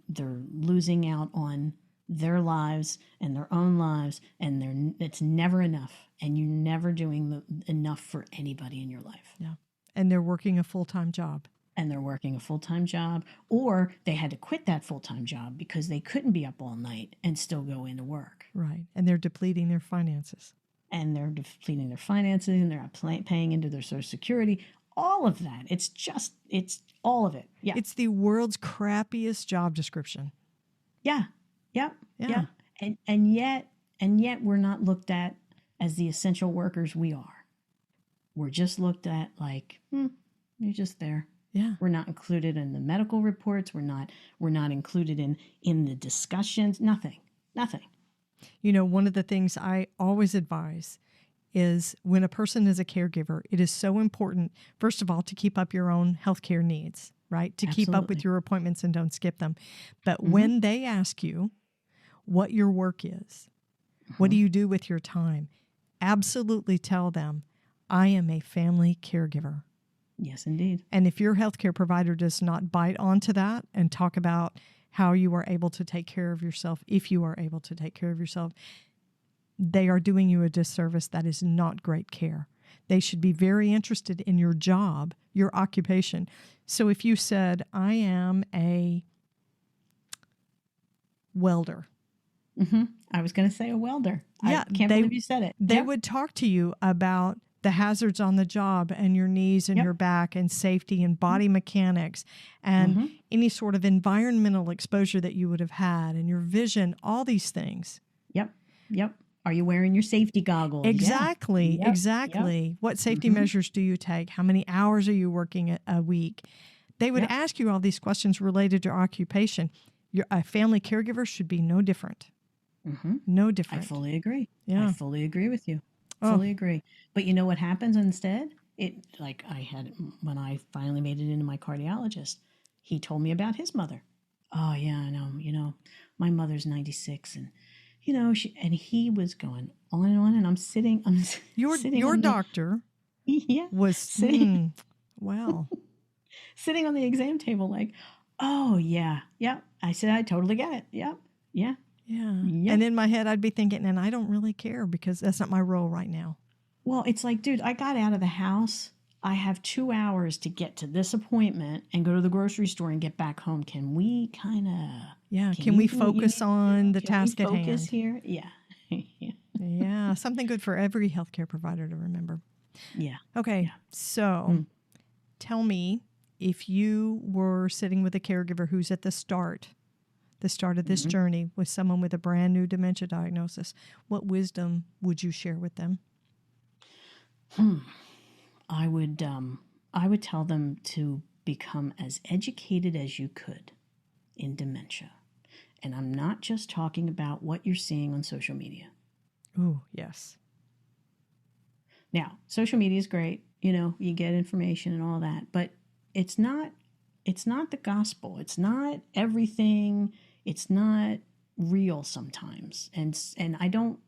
losing out on their lives and their own lives, and it's never enough, and you're never doing enough for anybody in your life. Yeah, and they're working a full-time job. Or they had to quit that full-time job because they couldn't be up all night and still go into work. Right, and they're depleting their finances. And they're not paying into their Social Security. All of that. It's all of it. Yeah. It's the world's crappiest job description. Yeah. Yep. Yeah. And yet we're not looked at as the essential workers we are. We're just looked at like, you're just there. Yeah. We're not included in the medical reports. We're not included in the discussions. Nothing. One of the things I always advise is when a person is a caregiver, it is so important, first of all, to keep up your own healthcare needs, right? To keep up with your appointments and don't skip them. But when they ask you what your work is, what do you do with your time, absolutely tell them, I am a family caregiver. Yes, indeed. And if your healthcare provider does not bite onto that and talk about how you are able to take care of yourself, if you are able to take care of yourself, they are doing you a disservice. That is not great care. They should be very interested in your job, your occupation. So if you said, I am a welder. I was going to say a welder. Yeah, I can't believe you said it. They would talk to you about the hazards on the job and your knees and your back and safety and body mechanics and any sort of environmental exposure that you would have had and your vision, all these things. Yep. Are you wearing your safety goggles? Exactly. Yeah. Exactly. Yep. What safety measures do you take? How many hours are you working a week? They would ask you all these questions related to your occupation. A family caregiver should be no different. No different. I fully agree. Yeah. I fully agree with you. Fully agree. But you know what happens instead? When I finally made it into my cardiologist, he told me about his mother. Oh yeah, I know. My mother's 96 and he was going on and on, and I'm sitting. Your doctor was sitting. Wow. Sitting on the exam table like, oh yeah. I said, I totally get it. Yeah. Yeah. And in my head, I'd be thinking, and I don't really care because that's not my role right now. Well, it's like, dude, I got out of the house. I have 2 hours to get to this appointment and go to the grocery store and get back home. Can we kind of... Yeah. Can we focus on the task at hand? Focus here? Yeah. Yeah. Something good for every healthcare provider to remember. Yeah. Okay. Yeah. So tell me, if you were sitting with a caregiver who's at the start of this journey with someone with a brand new dementia diagnosis, what wisdom would you share with them? I would tell them to become as educated as you could in dementia. And I'm not just talking about what you're seeing on social media. Oh, yes. Now, social media is great. You get information and all that, but it's not the gospel. It's not everything. It's not real sometimes. And I don't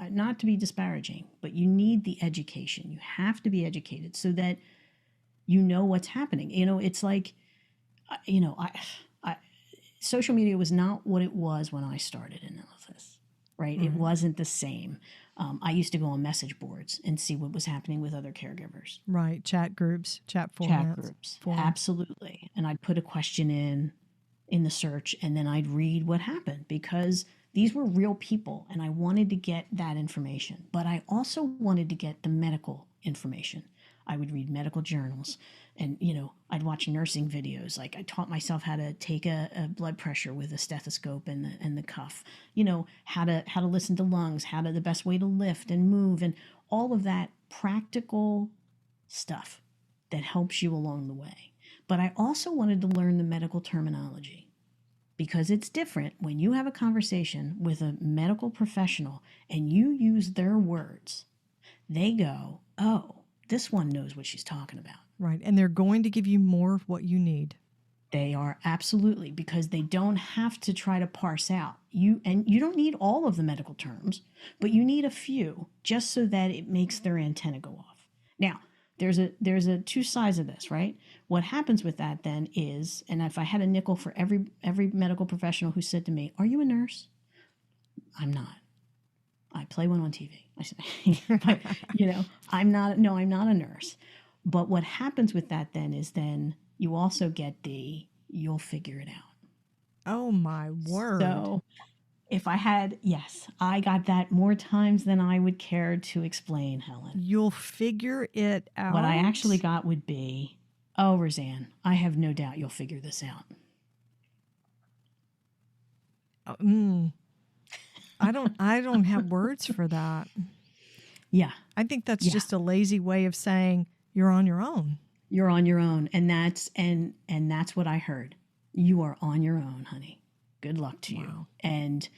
not to be disparaging, but you need the education. You have to be educated so that you know what's happening. It's like, social media was not what it was when I started in all of this, right? It wasn't the same. I used to go on message boards and see what was happening with other caregivers. Right. Chat groups, chat formats. Absolutely. And I'd put a question in the search, and then I'd read what happened, because these were real people and I wanted to get that information. But I also wanted to get the medical information. I would read medical journals, and I'd watch nursing videos. Like, I taught myself how to take a blood pressure with a stethoscope and the cuff. How to listen to lungs, the best way to lift and move, and all of that practical stuff that helps you along the way. But I also wanted to learn the medical terminology, because it's different when you have a conversation with a medical professional and you use their words. They go, "Oh, this one knows what she's talking about." Right. And they're going to give you more of what you need. They are, absolutely, because they don't have to try to parse out. You don't need all of the medical terms, but you need a few just so that it makes their antenna go off. Now, there's a two sides of this, right? What happens with that then is, and if I had a nickel for every medical professional who said to me, "Are you a nurse?" I'm not. I play one on TV. I say, but, I'm not a nurse. But what happens with that then is you also get you'll figure it out. Oh my word. So if I got that more times than I would care to explain, Helen. You'll figure it out. What I actually got would be, "Oh, Rosanne, I have no doubt you'll figure this out." I don't have words for that. Yeah. I think that's just a lazy way of saying you're on your own. You're on your own. And that's what I heard. You are on your own, honey. Good luck to you. And,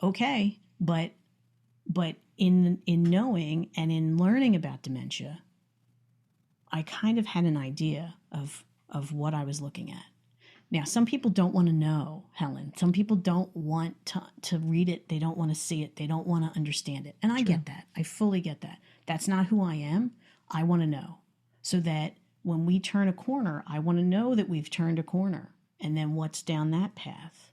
okay. But in knowing and in learning about dementia, I kind of had an idea of what I was looking at. Now, some people don't want to know, Helen. Some people don't want to read it. They don't want to see it. They don't want to understand it. And I get that. I fully get that. That's not who I am. I want to know, so that when we turn a corner, I want to know that we've turned a corner, and then what's down that path.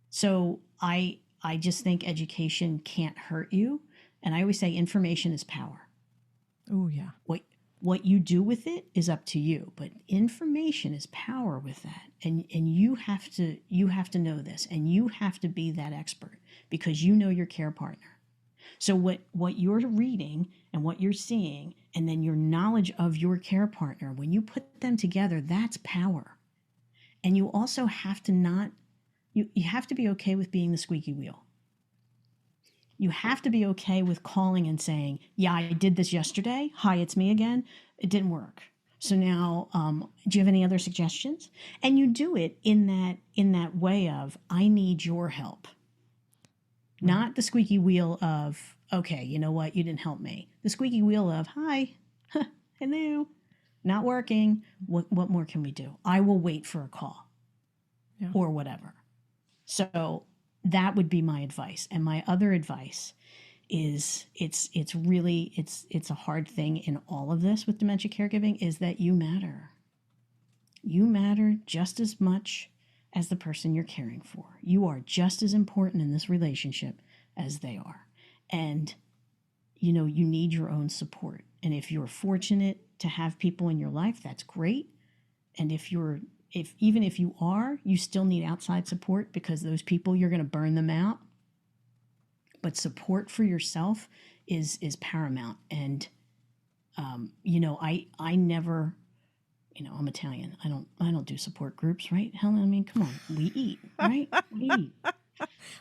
So I just think education can't hurt you. And I always say information is power. Oh, yeah. What you do with it is up to you, but information is power with that. And you have to know this, and you have to be that expert, because you know your care partner. So what you're reading and what you're seeing, and then your knowledge of your care partner, when you put them together, that's power. And you also have to you have to be okay with being the squeaky wheel. You have to be okay with calling and saying, "Yeah, I did this yesterday. Hi, it's me again. It didn't work. So now, do you have any other suggestions?" And you do it in that way of, "I need your help." Not the squeaky wheel of, "Okay, you know what? You didn't help me." The squeaky wheel of, "Hi, hello, not working. What more can we do? I will wait for a call," or whatever. So that would be my advice. And my other advice is, it's a hard thing in all of this with dementia caregiving, is that you matter. You matter just as much as the person you're caring for. You are just as important in this relationship as they are. And, you need your own support. And if you're fortunate to have people in your life, that's great. And even if you are, you still need outside support, because those people, you're going to burn them out. But support for yourself is paramount. And, I never, I'm Italian. I don't do support groups, right, Helen? I mean, come on, we eat, right? We eat.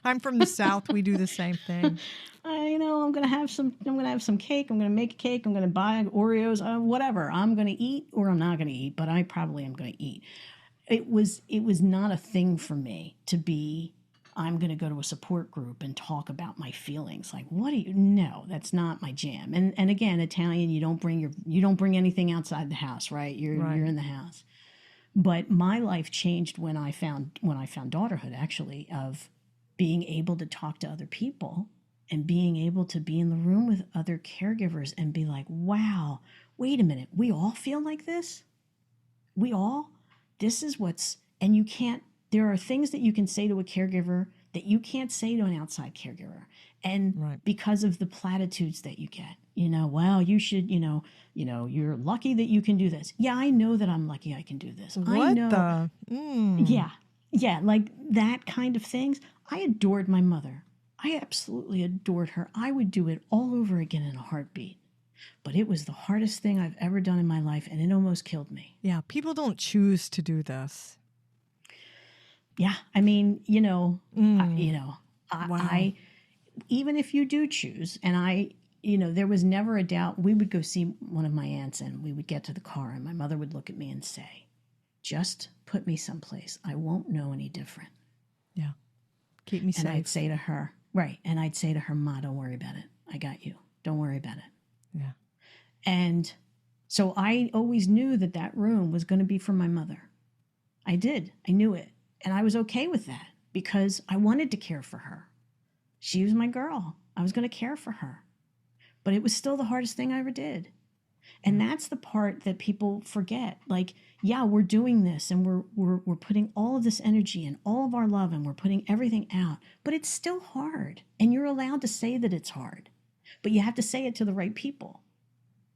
I'm from the South. We do the same thing. I'm going to have some cake. I'm going to make a cake. I'm going to buy Oreos, whatever. I'm going to eat, or I'm not going to eat, but I probably am going to eat. It was not a thing for me to be, I'm going to go to a support group and talk about my feelings. Like, no, that's not my jam. And again, Italian, you don't bring anything outside the house, right? You're in the house. But my life changed when I found Daughterhood, actually, of being able to talk to other people and being able to be in the room with other caregivers and be like, wow, wait a minute, we all feel like this? This is what's, and you can't, there are things that you can say to a caregiver that you can't say to an outside caregiver. And because of the platitudes that you get, well, you should, you're lucky that you can do this. Yeah, I know that I'm lucky I can do this. I know. Yeah, like that kind of things. I adored my mother. I absolutely adored her. I would do it all over again in a heartbeat. But it was the hardest thing I've ever done in my life, and it almost killed me. Yeah, people don't choose to do this. Yeah, I mean, Wow. I even if you do choose, and there was never a doubt. We would go see one of my aunts, and we would get to the car, and my mother would look at me and say, just put me someplace. I won't know any different. Yeah, keep me safe. And I'd say to her, Ma, don't worry about it. I got you. Don't worry about it. Yeah. And so I always knew that room was going to be for my mother. I did. I knew it. And I was okay with that because I wanted to care for her. She was my girl. I was going to care for her. But it was still the hardest thing I ever did. And that's the part that people forget. Like, yeah, we're doing this and we're putting all of this energy and all of our love and we're putting everything out. But it's still hard. And you're allowed to say that it's hard. But you have to say it to the right people.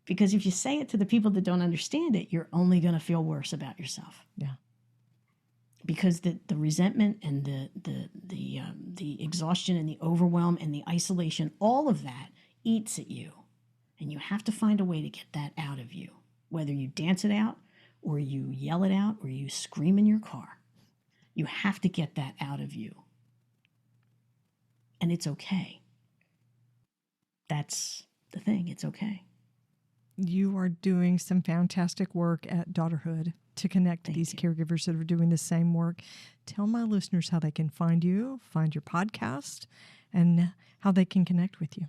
Because if you say it to the people that don't understand it, you're only going to feel worse about yourself. Yeah. Because the resentment and the exhaustion and the overwhelm and the isolation, all of that eats at you. And you have to find a way to get that out of you. Whether you dance it out or you yell it out or you scream in your car. You have to get that out of you. And it's okay. That's the thing. It's okay. You are doing some fantastic work at Daughterhood to connect to these caregivers that are doing the same work. Tell my listeners how they can find you, find your podcast, and how they can connect with you.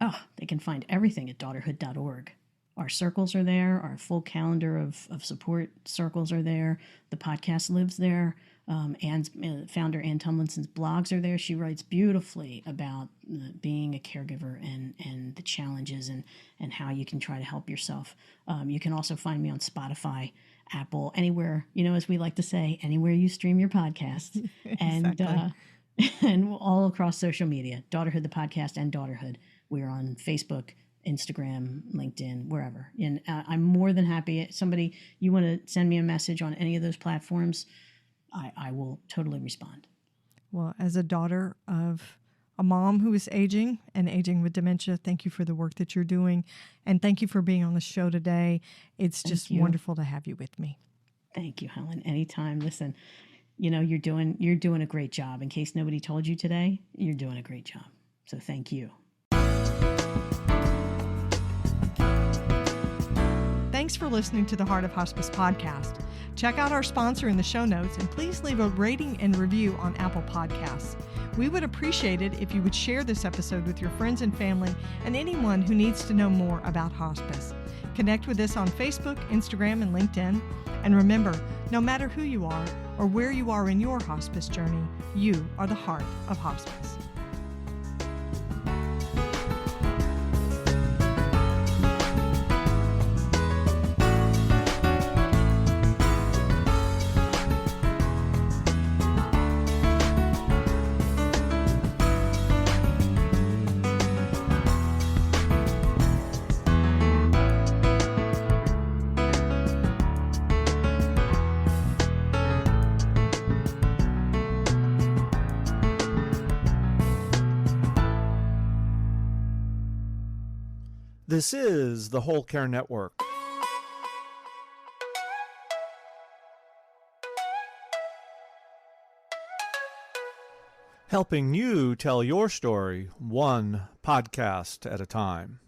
Oh, they can find everything at daughterhood.org. Our circles are there. Our full calendar of support circles are there. The podcast lives there. Anne's founder, Ann Tumlinson's blogs are there. She writes beautifully about being a caregiver and the challenges and how you can try to help yourself. You can also find me on Spotify, Apple, anywhere, as we like to say, anywhere you stream your podcasts. And all across social media, Daughterhood the Podcast and Daughterhood. We're on Facebook, Instagram, LinkedIn, wherever. And I'm more than happy. Somebody, you want to send me a message on any of those platforms, I will totally respond. Well, as a daughter of a mom who is aging and aging with dementia, thank you for the work that you're doing. And thank you for being on the show today. It's just wonderful to have you with me. Thank you, Helen. Anytime. Listen, you're doing a great job. In case nobody told you today, you're doing a great job. So thank you. Thanks for listening to the Heart of Hospice podcast. Check out our sponsor in the show notes and please leave a rating and review on Apple Podcasts. We would appreciate it if you would share this episode with your friends and family and anyone who needs to know more about hospice. Connect with us on Facebook, Instagram, and LinkedIn. And remember, no matter who you are or where you are in your hospice journey, you are the heart of hospice. This is the Whole Care Network. Helping you tell your story one podcast at a time.